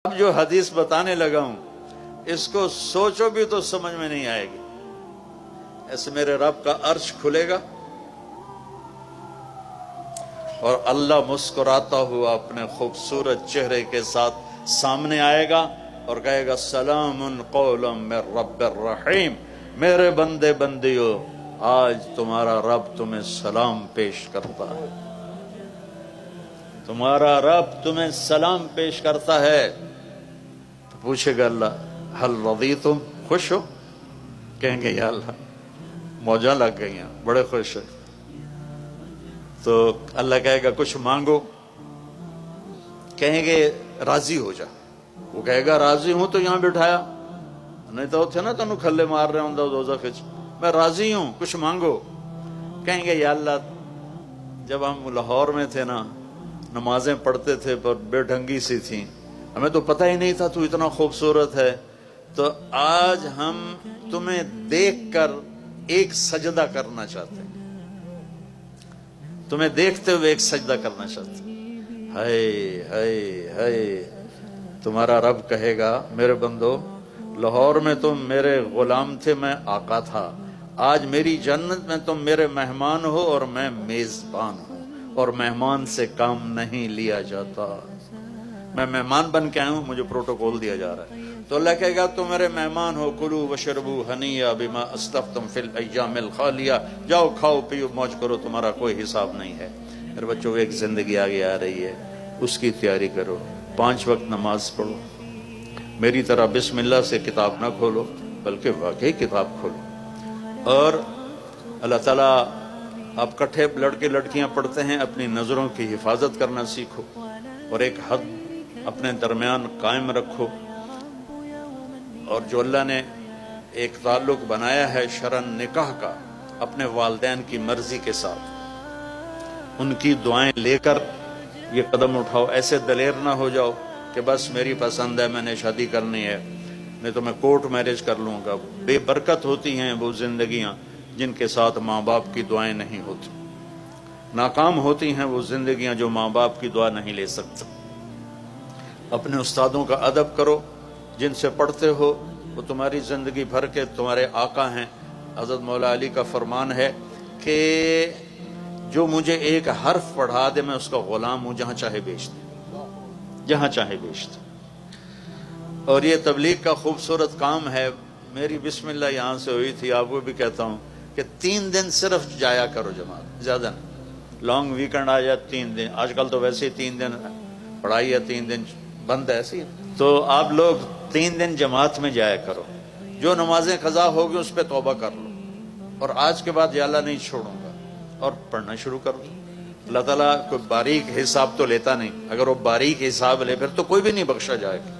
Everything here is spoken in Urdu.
اب جو حدیث بتانے لگا ہوں اس کو سوچو بھی تو سمجھ میں نہیں آئے گی. ایسے میرے رب کا عرش کھلے گا اور اللہ مسکراتا ہوا اپنے خوبصورت چہرے کے ساتھ سامنے آئے گا اور کہے گا سلام قولا من رب الرحیم. میرے بندے بندیو، آج تمہارا رب تمہیں سلام پیش کرتا ہے، تمہارا رب تمہیں سلام پیش کرتا ہے. تو پوچھے گا اللہ حل رضیتم، خوش ہو؟ کہیں گے یا اللہ موجاں لگ گئی ہیں، بڑے خوش ہیں. تو اللہ کہے گا کچھ مانگو، کہیں گے راضی ہو جا. وہ کہے گا راضی ہوں تو یہاں بٹھایا، نہیں تو تھے نا تنو کھلے مار رہے ہوں دوزخ وچ. میں راضی ہوں، کچھ مانگو. کہیں گے یا اللہ جب ہم لاہور میں تھے نا، نمازیں پڑھتے تھے پر بے ڈھنگی سی تھیں، ہمیں تو پتہ ہی نہیں تھا تو اتنا خوبصورت ہے، تو آج ہم تمہیں دیکھ کر ایک سجدہ کرنا چاہتے ہیں، تمہیں دیکھتے ہوئے ایک سجدہ کرنا چاہتے ہیں. ہائے ہائے ہائے. تمہارا رب کہے گا میرے بندو، لاہور میں تم میرے غلام تھے، میں آقا تھا. آج میری جنت میں تم میرے مہمان ہو اور میں میزبان ہوں، اور مہمان سے کام نہیں لیا جاتا. میں مہمان بن کے آیا ہوں، مجھے پروٹوکول دیا جا رہا ہے. تو اللہ کہے گا تم میرے مہمان ہو، کلو وشربو ہنیا بما اسلفتم فی الایام الخالیہ. جاؤ کھاؤ پیو موج کرو، تمہارا کوئی حساب نہیں ہے. میرے بچوں، ایک زندگی آگے آ رہی ہے، اس کی تیاری کرو. 5 وقت نماز پڑھو، میری طرح بسم اللہ سے کتاب نہ کھولو بلکہ واقعی کتاب کھولو. اور اللہ تعالیٰ آپ کٹھے لڑکے لڑکیاں پڑھتے ہیں، اپنی نظروں کی حفاظت کرنا سیکھو اور ایک حد اپنے درمیان قائم رکھو. اور جو اللہ نے ایک تعلق بنایا ہے شرعاً نکاح کا اپنے والدین کی مرضی کے ساتھ، ان کی دعائیں لے کر یہ قدم اٹھاؤ. ایسے دلیر نہ ہو جاؤ کہ بس میری پسند ہے، میں نے شادی کرنی ہے، نہیں تو میں کورٹ میرج کر لوں گا. بے برکت ہوتی ہیں وہ زندگیاں جن کے ساتھ ماں باپ کی دعائیں نہیں ہوتی. ناکام ہوتی ہیں وہ زندگیاں جو ماں باپ کی دعا نہیں لے سکتا. اپنے استادوں کا ادب کرو، جن سے پڑھتے ہو وہ تمہاری زندگی بھر کے تمہارے آقا ہیں. حضرت مولا علی کا فرمان ہے کہ جو مجھے ایک حرف پڑھا دے میں اس کا غلام ہوں، جہاں چاہے بیچ دے، جہاں چاہے بیچ دے. اور یہ تبلیغ کا خوبصورت کام ہے. میری بسم اللہ یہاں سے ہوئی تھی، آپ کو بھی کہتا ہوں کہ 3 دن صرف جایا کرو جماعت، زیادہ نہیں. لانگ ویکنڈ آ جائے 3 دن، آج کل تو ویسے ہی 3 دن پڑھائی ہے، 3 دن بند ہے ایسی. تو آپ لوگ 3 دن جماعت میں جایا کرو. جو نمازیں قضا ہوگی اس پہ توبہ کر لو، اور آج کے بعد یا اللہ نہیں چھوڑوں گا، اور پڑھنا شروع کر دو. اللہ تعالیٰ کوئی باریک حساب تو لیتا نہیں، اگر وہ باریک حساب لے پھر تو کوئی بھی نہیں بخشا جائے گا.